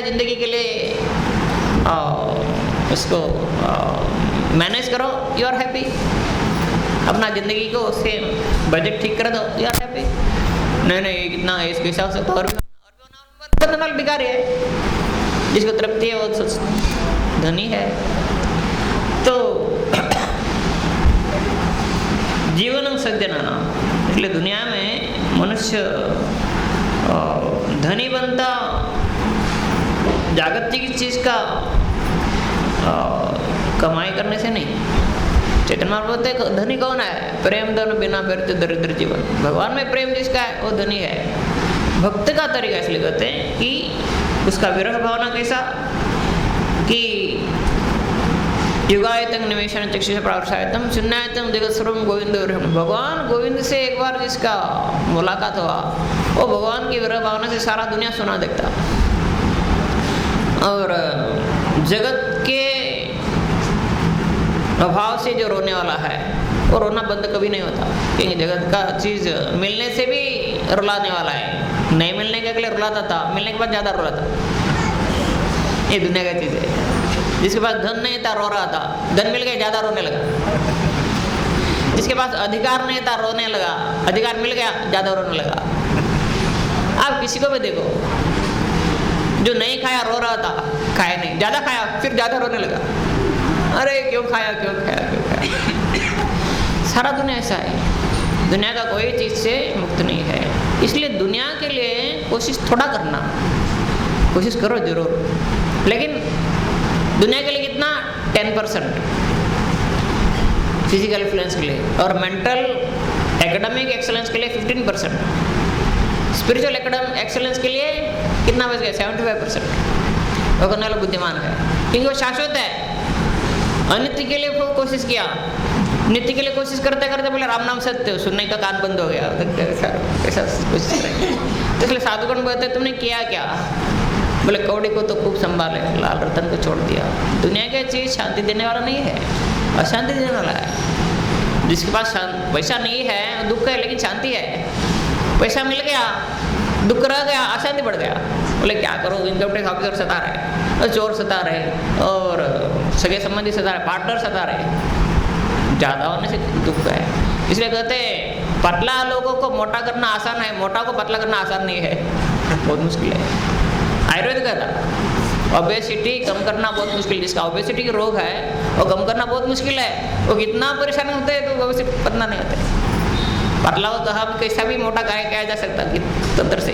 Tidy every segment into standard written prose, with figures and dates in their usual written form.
जिंदगी के लिए उसको मैनेज करो, यू आर हैप्पी। अपना जिंदगी को उससे बजट ठीक कर दो, यू आर हैप्पी। नहीं कितना इसके हिसाब से तो और भी भिखारी है, जिसको तृप्ति है वो धनी है। तो जीवनम सज्जनाना, इसलिए दुनिया में मनुष्य धनी बनता जागतिक चीज का कमाई करने से नहीं। चैतन्य महाप्रभु बोलते हैं धनी कौन है? प्रेम धन बिना व्यर्थ दरिद्र जीवन। भगवान में प्रेम जिसका है वो धनी है। भक्त का तरीका इसलिए कहते हैं कि उसका विरह भावना कैसा कि युगायतम निवेशन चक्षुष प्रावसायतम सुन्नायतम जगत सर्वम गोविंद। भगवान गोविंद से एक बार जिसका मुलाकात हुआ वो भगवान की विरह भावना से सारा दुनिया सुना देखता। और जगत के अभाव से जो रोने वाला है वो रोना बंद कभी नहीं होता, क्योंकि जगत का चीज मिलने से भी रुलाने वाला है। नहीं मिलने के लिए रुलाता था, मिलने के बाद ज्यादा रुलाता। ये दुनिया का चीज है। जिसके पास धन नहीं था रो रहा था, धन मिल गया ज्यादा रोने लगा। जिसके पास अधिकार नहीं था रोने लगा, अधिकार मिल गया ज्यादा रोने लगा। आप किसी को भी देखो, जो नहीं खाया रो रहा था, खाया नहीं, ज्यादा खाया फिर ज्यादा रोने लगा। अरे क्यों खाया क्यों खाया क्यों खाया। सारा दुनिया ऐसा है। दुनिया का कोई चीज से मुक्त नहीं है। इसलिए दुनिया के लिए कोशिश थोड़ा करना, कोशिश करो जरूर, लेकिन दुनिया के लिए कितना 10% फिजिकल एक्सीलेंस के लिए, और मेंटल एकेडमिक एक्सीलेंस के लिए 15%, स्पिरिचुअल एक्सीलेंस के लिए कितना बच गया? 75%। वो करने वाला बुद्धिमान है, क्योंकि वो शाश्वत है। अनित्य के लिए वो कोशिश किया, नित्य के लिए कोशिश करते करते बोले राम नाम सत्य, सुनने का कान बंद हो गया। ऐसा कोशिश करेंगे तो इसलिए साधुगण बोलते तुमने किया क्या? बोले कौड़ी को तो खूब संभाले, लाल रतन को छोड़ दिया। दुनिया की चीज शांति देने वाला नहीं है, अशांति देने वाला है। जिसके पास पैसा नहीं है, दुख है लेकिन शांति है। पैसा मिल गया, दुख रह गया, अशांति बढ़ गया। बोले क्या करो, इनकम टैक्स ऑफिसर सता रहे, चोर सता रहे, और सगे संबंधी सता रहे, पार्टनर सता रहे। ज्यादा होने से दुख है। इसलिए कहते हैं पतला लोगों को मोटा करना आसान है, मोटा को पतला करना आसान नहीं है, बहुत मुश्किल है। आयुर्वेद कहता ओबेसिटी कम करना बहुत मुश्किल। जिसका ओबेसिटी रोग है वो कम करना बहुत मुश्किल है। वो कितना परेशान होते हैं तो ओबेसिटी पतला नहीं होते। पतला हो तो हम कैसा भी मोटा किया जा सकता तंत्र से,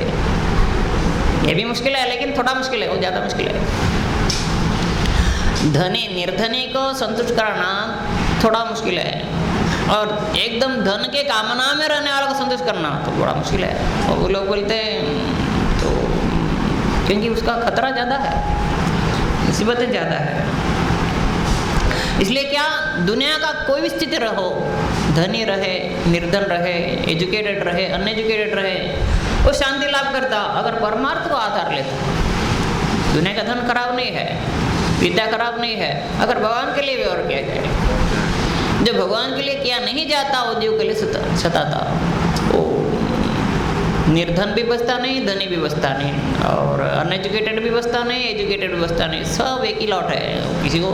ये भी मुश्किल है, लेकिन थोड़ा मुश्किल है, वो ज्यादा मुश्किल है। धनी निर्धनी को संतुष्ट कराना थोड़ा मुश्किल है, और एकदम धन के कामना में रहने वालों को संतुष्ट करना तो बड़ा मुश्किल है। और वो लोग बोलते हैं तो क्योंकि उसका खतरा ज्यादा है, मुसीबतें ज्यादा है। इसलिए क्या, दुनिया का कोई भी स्थिति रहो, धनी रहे, निर्धन रहे, एजुकेटेड रहे, अनएजुकेटेड रहे, वो शांति लाभ करता अगर परमार्थ को आधार लेता। दुनिया का धन खराब नहीं है, विद्या खराब नहीं है, अगर भगवान के लिए व्यवहार किया जाए। जो भगवान के लिए किया नहीं जाता वो जीव के लिए सताता। वो निर्धन भी बचता नहीं, धनी भी बचता नहीं, और अनएजुकेटेड भी बचता नहीं, एजुकेटेड भी बचता नहीं, सब एक ही लौट है। किसी को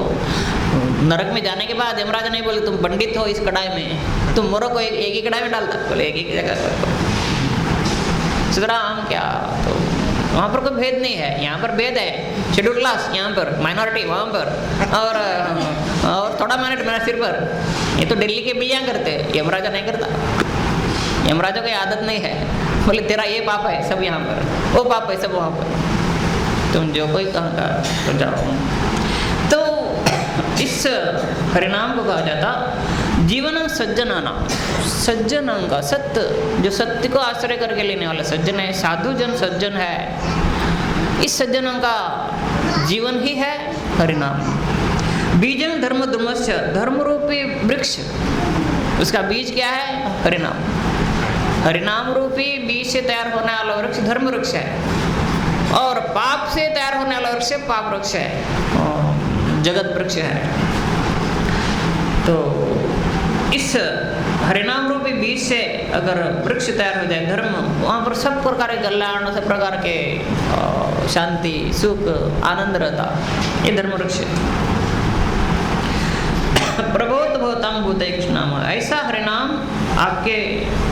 नरक में जाने के बाद यमराज नहीं बोले तुम पंडित हो इस कढ़ाई में, तुम मोरो को एक ही कढ़ाई में डालता, बोले एक ही जगह। सुतराम क्या, तो वहाँ पर कोई भेद नहीं है। यहाँ पर भेद है, शेड्यूल क्लास यहाँ पर, माइनॉरिटी वहाँ पर, और थोड़ा मिनट मेरा सिर पर। ये तो दिल्ली के बिलियाँ करते हैं, यमराजा नहीं करता। यमराजा को आदत नहीं है, बोले तेरा ये पाप है सब यहाँ पर, वो पाप है सब वहाँ पर, तुम जो कोई कहता तो जाओ। तो इस परिणाम को कहा जाता जीवन सज्जनाना। सज्जन का सत्य, जो सत्य को आश्रय करके लेने वाला सज्जन है, साधु जन सज्जन है। इस सज्जन का जीवन ही है हरिनाम। बीजन धर्म द्रुमस्य, धर्म रूपी वृक्ष, उसका बीज क्या है? हरिनाम। हरिनाम रूपी बीज से तैयार होने वाला वृक्ष धर्म वृक्ष है, और पाप से तैयार होने वाला वृक्ष पाप वृक्ष है, जगत वृक्ष है। तो इस हरिनाम रूपी बीज से अगर वृक्ष तैयार हो जाए धर्म, वहाँ पर सब प्रकार के कल्याण, सब प्रकार के शांति, सुख, आनंद रहता। ये धर्म वृक्ष प्रबोध भवताम भूते कृष्ण नाम, ऐसा हरिनाम आपके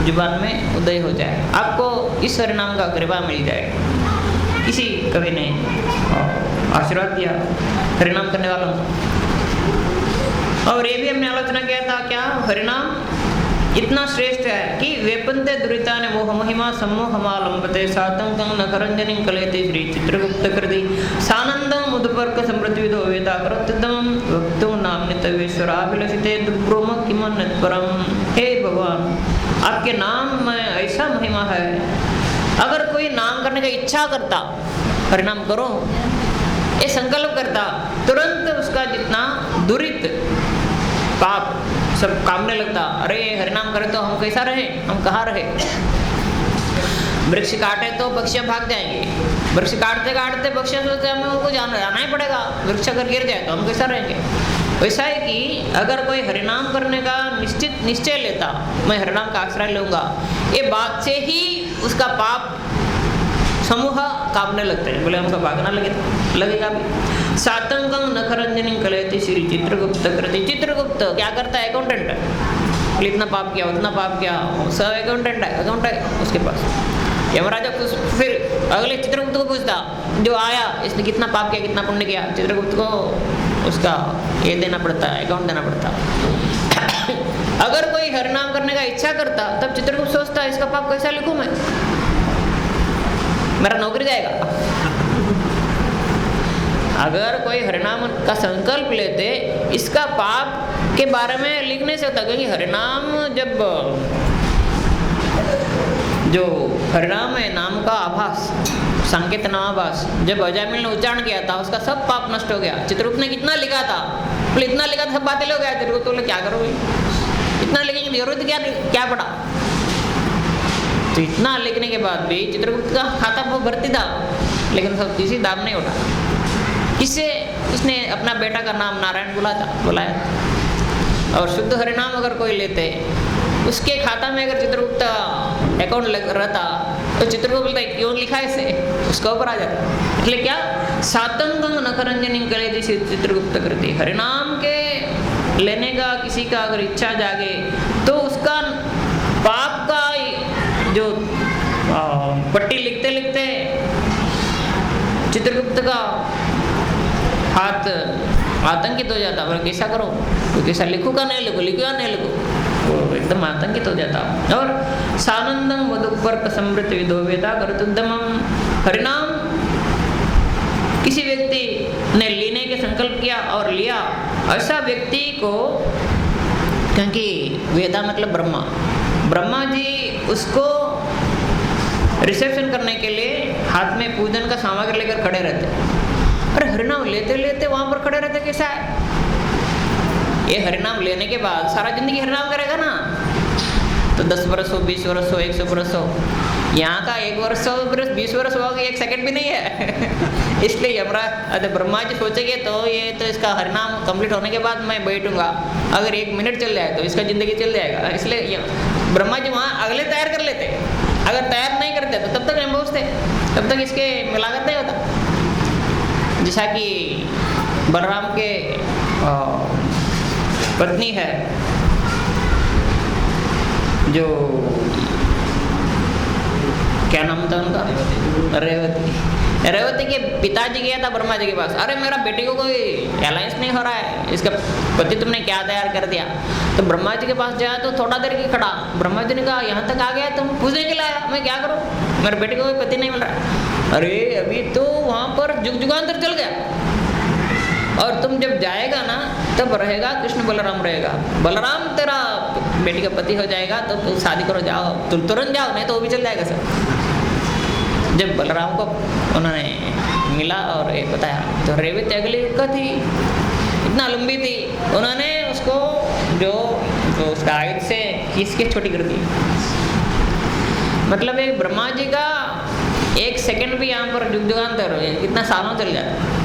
जुबान में उदय हो जाए, आपको इस हरिनाम का कृपा मिल जाए। किसी कवि ने आशीर्वाद दिया हरिनाम करने वालों को। और ये भी हमने आलोचना किया था क्या, हरिनाम इतना श्रेष्ठ है कि वेपन्ते दुरिता ने मोह महिमा सम्मोहमालंबते सातंकं नखरंजनिं कलयते श्री चित्रगुप्त कृति सानंदं मुदपर्क समृद्धिविदो वेदा करत्यदम वक्तुं नामनितवेश्वराभिलषिते दुर्ब्रोम किमन्यत्परम। हे भगवान, आपके नाम में ऐसा महिमा है, अगर कोई नाम करने का इच्छा करता, हरिनाम करो ये संकल्प करता, तुरंत उसका जितना दुरित पाप सब कामने लगता। अरे हरिनाम करे तो हम कैसा रहे, हम कहाँ रहे। वृक्ष काटे तो पक्षी भाग जाएंगे, वृक्ष काटते काटते पक्षी सोचते हमें उनको जाना ही पड़ेगा, वृक्ष अगर गिर जाए तो हम कैसा रहेंगे। वैसा है कि अगर कोई हरिनाम करने का निश्चय लेता, मैं हरिनाम का आश्रय लूंगा, ये बात से ही उसका पाप समूह कामने लगते हैं, बोले हमको भागना लगेगा भी। सातंकं नखरंजनिं कलयति श्री चित्रगुप्त कृति, चित्रगुप्त क्या करता है, अकाउंटेंट है, इतना पाप किया उतना पाप किया, सब अकाउंटेंट है उसके पास। यमराजा फिर अगले चित्रगुप्त को पूछता, जो आया इसने कितना पाप किया कितना पुण्य किया, चित्रगुप्त को उसका ये देना पड़ता है, अकाउंट देना पड़ता। अगर कोई हरिनाम करने का इच्छा करता, तब चित्रगुप्त सोचता इसका पाप कैसा लिखूं मैं, मेरा नौकरी जाएगा। अगर कोई हरिनाम का संकल्प लेते, इसका पाप के बारे में लिख नहीं सकता, क्योंकि हरिनाम जब जो हरिनाम है नाम का आभास, संकेत नामाभास, जब अजामिल ने उच्चारण किया था उसका सब पाप नष्ट हो गया। चित्रगुप्त ने कितना लिखा था, बोले इतना लिखा था सब बातें हो गया। चित्रगुप्त बोले क्या करोगे, इतना लिखने की जरूरत क्या पड़ा। तो इतना लिखने के बाद भी चित्रगुप्त का खाता वो भर्ती था, लेकिन सब किसी दाम नहीं उठा। इससे उसने अपना बेटा का नाम नारायण बुलाया। और शुद्ध हरिनाम अगर कोई लेते, उसके खाता में अगर चित्रगुप्त अकाउंट रहता, तो चित्रगुप्त बोलता क्यों लिखा है इसे, उसका ऊपर आ जाता। इसलिए क्या, सातंकं नखरंजनिं कलयति चित्रगुप्त कृति, हरिनाम के लेने का किसी का अगर इच्छा जागे तो उसका पाप का जो पट्टी लिखते लिखते चित्रगुप्त का हाथ आतंकित हो जाता। बोले कैसा करो, तो कैसा लिखूँ का नहीं लिखूँ, लिखूँ या नहीं लिखूँ, वो एकदम आतंकित हो जाता। और सानंदम वधुपर्क समृद्धि विदो वेदा करतुद्दमम, हरिनाम किसी व्यक्ति ने लेने के संकल्प किया और लिया, ऐसा व्यक्ति को, क्योंकि वेदा मतलब ब्रह्मा जी उसको रिसेप्शन करने के लिए हाथ में पूजन का सामग्री लेकर खड़े रहते। अरे हरिनाम लेते लेते वहां पर खड़े रहते कैसा है। ये हरिनाम लेने के बाद सारा जिंदगी हरिनाम करेगा ना, तो 10 वर्ष हो, 20 वर्ष हो, 100 वर्ष हो, यहाँ का 1 वर्ष, 100 वर्ष, 20 वर्ष होगा, 1 सेकंड भी नहीं है। इसलिए यमराज ब्रह्मा जी सोचेंगे तो ये तो इसका हरिनाम कंप्लीट होने के बाद मैं बैठूंगा, अगर 1 मिनट चल जाए तो इसका जिंदगी चल जाएगा। इसलिए ब्रह्मा जी वहाँ अगले तैयार कर लेते, अगर तैयार नहीं करते तो तब तक नहीं पहुँचते, तब तक इसके मिलावट नहीं होता। जैसा कि बलराम के पत्नी है जो, क्या नाम था उनका, रेवती के पिताजी गया था ब्रह्मा जी के पास, अरे मेरा बेटे को कोई अलायंस नहीं हो रहा है, इसका पति तुमने क्या तैयार कर दिया। तो ब्रह्मा जी के पास जाया तो थोड़ा देर की खड़ा, ब्रह्मा जी ने कहा यहाँ तक आ गया तुम पूछने के लाया, मैं क्या करूँ, मेरे बेटे को कोई पति नहीं मिल रहा। अरे अभी तो वहाँ पर जुगांतर चल गया, और तुम जब जाएगा ना तब रहेगा कृष्ण बलराम रहेगा, बलराम तेरा बेटी का पति हो जाएगा, तो तुम शादी करो, जाओ तुम तुरंत जाओ, नहीं तो वो भी चल जाएगा सब। जब बलराम को उन्होंने मिला और ये बताया, तो रेवती अगली युग थी, इतना लंबी थी, उन्होंने उसको जो उसका आयुध से खींच के छोटी कर दी। मतलब एक ब्रह्मा जी का 1 सेकंड भी यहाँ पर जुगांतर हो जाए, कितना सालों चल जाता।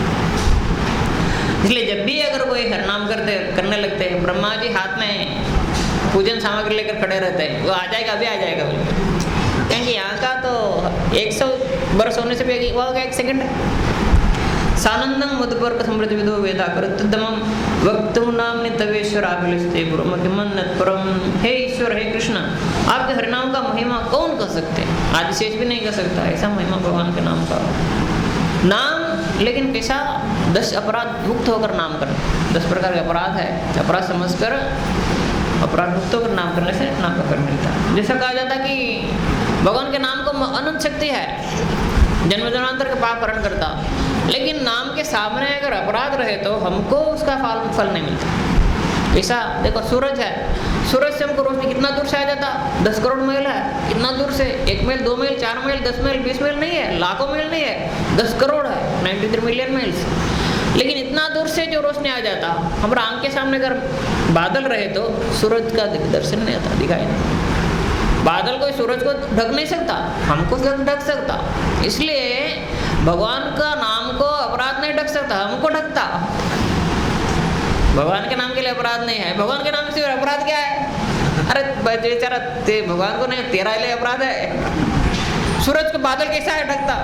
इसलिए जब भी अगर कोई हरिनाम करने लगते हैं, ब्रह्मा जी हाथ में पूजन सामग्री लेकर खड़े रहते हैं, वो आ जाएगा अभी आ जाएगा बोले, क्योंकि यहाँ का तो 100 वर्ष होने से भी वो होगा 1 सेकंड है। सानंदं मधुपर्क समृद्धि विदो वेदा करतदमम वक्तुम नामनि तवेश्वर आभिलस्ते ब्रह्मकिमन नत्परम। हे ईश्वर, हे कृष्ण, आपके हरिनाम का महिमा कौन कर सकते हैं? आदिशेष भी नहीं कर सकता ऐसा महिमा भगवान के नाम का। नाम लेकिन कैसा? 10 अपराध मुक्त होकर नाम करना। 10 प्रकार के अपराध है, अपराध समझकर अपराध मुक्त होकर नाम करने से नाम का फल मिलता है। जैसा कहा जाता कि भगवान के नाम को अनंत शक्ति है, जन्म जन्मांतर का पाप हरण करता, लेकिन नाम के सामने अगर अपराध रहे तो हमको उसका फल नहीं मिलता। ऐसा देखो, सूरज है, सूरज से हमको रोशनी कितना दूर से आ जाता? 10 करोड़ मील है, कितना दूर से? 1 मील, 2 मील, 4 मील, 10 मील, 20 मील नहीं है, लाखों मील नहीं है, 10 करोड़ है, 93 मिलियन मील्स। लेकिन इतना दूर से जो रोशनी आ जाता, हमारा आंख के सामने अगर बादल रहे तो सूरज का दर्शन नहीं आता, दिखाई नहीं। बादल कोई सूरज को ढक नहीं सकता, हमको ढक सकता। इसलिए भगवान का नाम को अपराध नहीं ढक सकता, हमको ढकता। भगवान के नाम के लिए अपराध नहीं है, भगवान के नाम से अपराध क्या है? अरे बेचारा भगवान को नहीं, तेरा लिए अपराध है। सूरज को बादल कैसा है ढकता?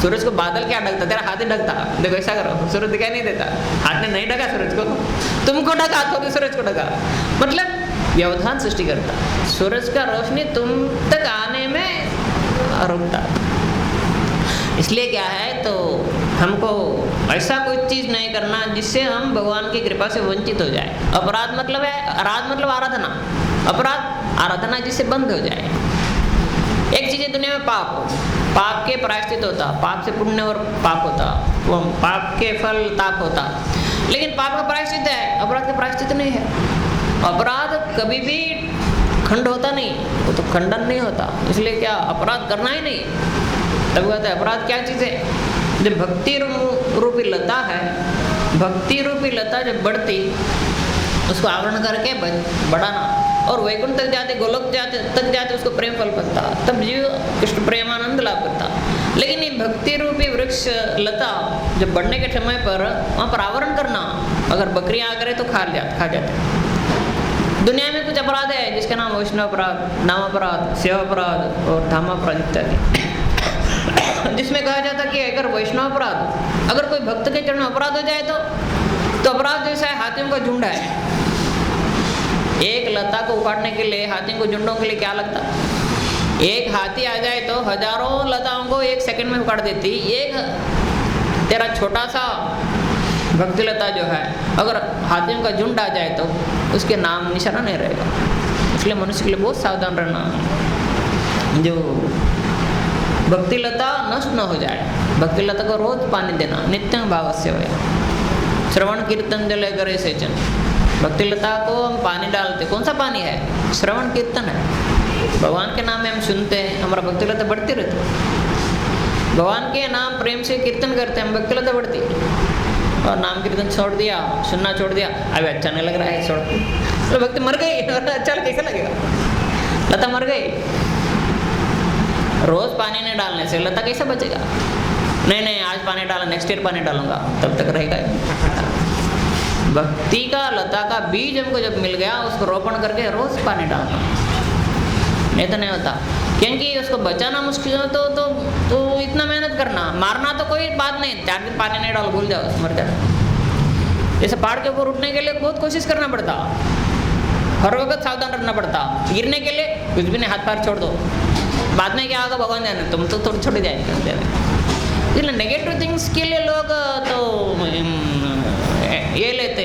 सूरज को बादल क्या ढकता? तेरा हाथ ही ढकता। देखो ऐसा करो, सूरज दिखाई नहीं देता, हाथ ने नहीं ढका सूरज को, तुमको ढका तो सूरज को ढका। मतलब व्यवधान सृष्टि करता, सूरज का रोशनी तुम तक आने में रुकता। इसलिए क्या है, तो हमको ऐसा कोई चीज नहीं करना जिससे हम भगवान की कृपा से वंचित हो जाए। अपराध मतलब है, आराध मतलब आराधना, अपराध आराधना जिससे बंद हो जाए। एक चीज है दुनिया में पाप हो, पाप के प्रायश्चित होता, पाप से पुण्य और पाप होता, वो पाप के फल ताप होता। लेकिन पाप का प्रायश्चित है, अपराध का प्रायश्चित नहीं है। अपराध कभी भी खंड होता नहीं, वो तो खंडन नहीं होता। इसलिए क्या अपराध करना ही नहीं। तब कहते हैं अपराध क्या चीज़ है? जब भक्ति रूपी लता है, भक्ति रूपी लता जब बढ़ती, उसको आवरण करके बढ़ाना, और वैकुंठ तक जाते, गोलोक तक जाते, उसको प्रेम फल पड़ता, तब जीव कृष्ण प्रेमानंद लाभ करता। लेकिन ये भक्ति रूपी वृक्ष लता जब बढ़ने के समय पर वहाँ पर आवरण करना, अगर बकरियाँ आ करे तो खा जाते। दुनिया में कुछ अपराध है जिसका नाम वैष्णव अपराध, नाम अपराध, सेवा अपराध और धाम अपराध इत्यादि, जिसमें कहा जाता कि अगर वैष्णव अपराध, अगर कोई भक्त के चरण में अपराध हो जाए तो अपराध जैसा है हाथियों का झुंड है। एक लता को उखाड़ने के लिए हाथियों को झुंडों के लिए क्या लगता? एक हाथी आ जाए तो हजारों लताओं को 1 सेकंड में उखाड़ देती। एक तेरा छोटा सा भक्ति लता जो है, अगर हाथियों का झुंड आ जाए तो उसके नाम निशाना नहीं रहेगा। इसलिए मनुष्य के लिए बहुत सावधान रहना, जो भक्ति लता नष्ट न हो जाए। भक्ति लता को रोज पानी देना, नित्यं भावस्य होया। श्रवण कीर्तन जले करे सेचन। भक्ति लता को हम पानी डालते, कौन सा पानी है? श्रवण कीर्तन है। भगवान के नाम में हम सुनते हैं, हमारा भक्ति लता बढ़ती रहती है। भगवान के नाम प्रेम से कीर्तन करते हैं, हम भक्ति लता बढ़ती है। और नाम कीर्तन छोड़ दिया, सुनना छोड़ दिया, अभी अच्छा नहीं लग रहा है, छोड़, तो भक्ति मर गई। अच्छा कैसे लगेगा? लता मर गई। रोज पानी नहीं डालने से लता कैसे बचेगा? नहीं आज पानी डाला, नेक्स्ट ईयर पानी डालूंगा, तब तक रहेगा। भक्ति का लता का बीज हमको जब मिल गया, उसको रोपण करके रोज पानी डालना, नहीं तो नहीं होता। क्योंकि उसको बचाना मुश्किल हो तो इतना मेहनत करना, मारना तो कोई बात नहीं, 4 दिन पानी नहीं डालो, भूल जाओ, मर जाओ। जैसे पहाड़ के ऊपर उठने के लिए बहुत कोशिश करना पड़ता, हर वक्त सावधान रहना पड़ता। गिरने के लिए कुछ भी नहीं, हाथ पैर छोड़ दो, बाद में क्या होगा भगवान जाने, तुम तो थोड़ी छोटे जाएंगे। इसलिए नेगेटिव थिंग्स के लिए लोग तो ये लेते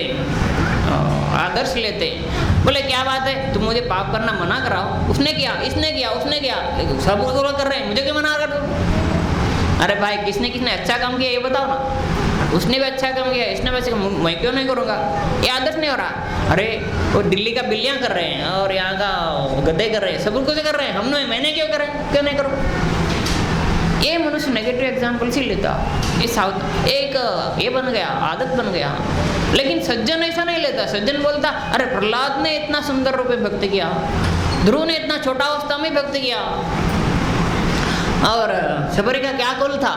आदर्श लेते, बोले क्या बात है, तुम मुझे पाप करना मना कराओ, उसने किया, इसने किया, उसने किया, लेकिन सब लोग कर रहे हैं, मुझे क्यों मना कर दो? अरे भाई, किसने अच्छा काम किया ये बताओ ना। उसने भी अच्छा काम किया, इसने वैसे मैं क्यों नहीं करूँगा? ये आदर्श नहीं हो रहा। अरे वो दिल्ली का बिल्लियाँ कर रहे हैं और यहाँ का गद्दे कर रहे हैं, सब कुछ कर रहे हैं, मैंने क्यों करें, क्यों नहीं करूँ? ये मनुष्य नेगेटिव एग्जाम्पल से लेता, एक ये बन गया, आदत बन गया। लेकिन सज्जन ऐसा नहीं लेता। सज्जन बोलता, अरे प्रहलाद ने इतना सुंदर रूप में भक्ति किया, ध्रुव ने इतना छोटा अवस्था में भक्ति किया, और शबरी का क्या कुल था,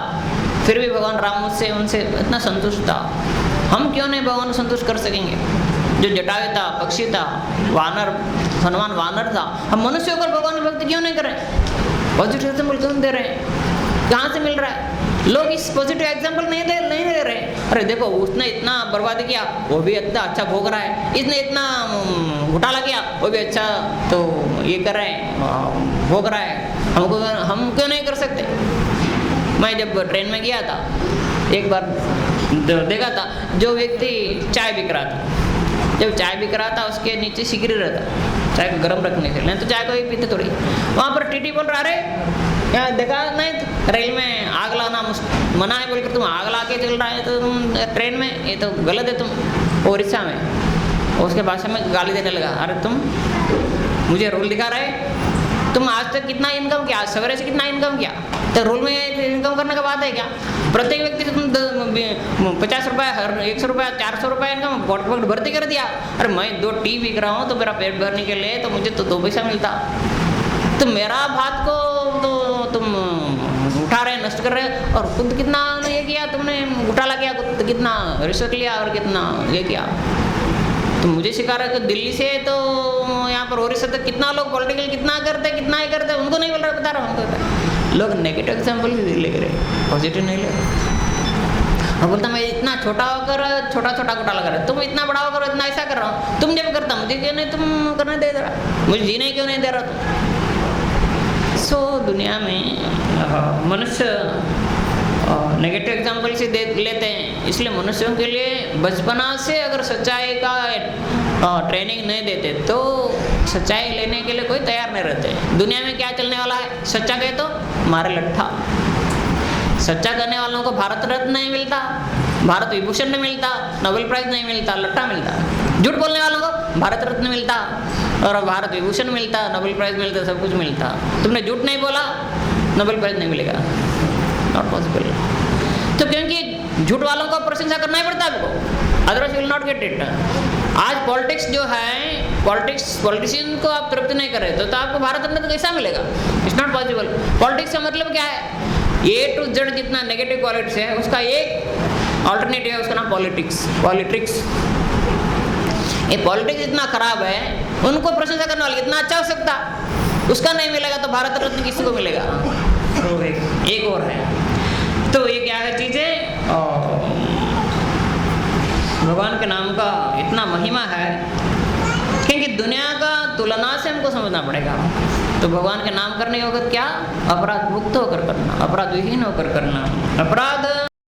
फिर भी भगवान राम मुझसे उनसे इतना संतुष्ट था, हम क्यों नहीं भगवान को संतुष्ट कर सकेंगे? जो जटायु था, पक्षी था, वानर, हनुमान वानर था, हम मनुष्य होकर भगवान की भक्ति क्यों नहीं कर रहे? पॉजिटिव एग्जाम्पल क्यों दे रहे हैं? कहाँ से मिल रहा है? लोग इस पॉजिटिव एग्जाम्पल नहीं दे रहे। अरे देखो, उसने इतना बर्बादी किया, वो भी इतना अच्छा भोग रहा है, इसने इतना घोटाला किया, वो भी अच्छा तो ये कर रहे हैं, भोग रहा है, हम क्यों नहीं कर सकते? मैं जब ट्रेन में गया था, एक बार देखा था, जो व्यक्ति चाय बिक रहा था, जब चाय बिक रहा था उसके नीचे सिगरी रहता चाय को गर्म रखने के लिए, नहीं तो चाय को ही पीते थोड़ी। वहाँ पर टीटी बोल रहा, अरे यहाँ देखा नहीं, रेल में आग लगाना मना है बोलकर तुम आग ला के चल रहा है तो तुम ट्रेन में, ये तो गलत है तुम। उड़ीसा में उसके भाषा में गाली देने लगा, अरे तुम मुझे रूल दिखा रहे, तुम आज तक कितना इनकम किया, सवेरे से कितना इनकम किया, तो रूल में इनकम करने का बात है क्या? प्रत्येक व्यक्ति से तुम 50 रुपये, 100 रुपये, 400 रुपये इनकम पॉकेट भर्ती कर दिया। अरे मैं 2 टी बिक रहा हूँ तो मेरा पेट भरने के लिए तो मुझे तो 2 पैसा मिलता, तो मेरा भात को तो तुम उठा रहे, नष्ट कर रहे, और खुद कितना ये किया तुमने, घोटाला किया, कितना रिश्वत लिया और कितना ये किया। तो मुझे सिखा रहा है कि दिल्ली से तो यहाँ पर ओडिशा तक कितना लोग पॉलिटिकल कितना ही करते, उनको नहीं बोल रहा, बता रहा हूँ। लोग नेगेटिव एग्जाम्पल ले रहे, पॉजिटिव नहीं ले रहे। और बोलता मैं इतना छोटा होकर छोटा घोटाला कर रहा, तुम इतना बड़ा होकर इतना ऐसा कर रहा हूँ, तुम जब करता मुझे क्यों नहीं तुम करने दे रहा, मुझे जीने क्यों नहीं दे रहा तुम। सो दुनिया में मनुष्य नेगेटिव एग्जाम्पल से लेते हैं, इसलिए मनुष्यों के लिए बचपना से अगर सच्चाई का ट्रेनिंग नहीं देते तो सच्चाई लेने के लिए कोई तैयार नहीं रहते। दुनिया में क्या चलने वाला है, सच्चा कहे तो मारे लट्ठा, सच्चा करने वालों को भारत रत्न नहीं मिलता, भारत विभूषण नहीं मिलता, नोबेल प्राइज नहीं मिलता, लट्ठा मिलता। झूठ बोलने वालों को भारत रत्न मिलता और भारत विभूषण मिलता, नोबेल प्राइज मिलता, सब कुछ मिलता। तुमने झूठ नहीं बोला, नोबेल प्राइज नहीं मिलेगा, नॉट पॉसिबल। तो क्योंकि झूठ वालों को प्रशंसा करना ही पड़ता है आपको, otherwise will not get it. आज पॉलिटिक्स जो है, पॉलिटिशियन को आप तृप्त नहीं कर रहे तो आपको भारत रत्न तो कैसा मिलेगा? It's not possible. पॉलिटिक्स का मतलब क्या है? A to Z जितना नेगेटिव क्वालिटीज है उसका एक ऑल्टरनेटिव है, उसका नाम पॉलिटिक्स। ये पॉलिटिक्स इतना खराब है, उनको प्रशंसा करने वाले इतना अच्छा हो सकता, उसका नहीं मिलेगा तो भारत रत्न किसी को मिलेगा? तो एक और है। तो ये क्या है चीजें, भगवान के नाम का इतना महिमा है, क्योंकि दुनिया का तुलना से हमको समझना पड़ेगा। तो भगवान के नाम करने के वक्त क्या, अपराध मुक्त होकर करना, अपराध विहीन होकर करना। अपराध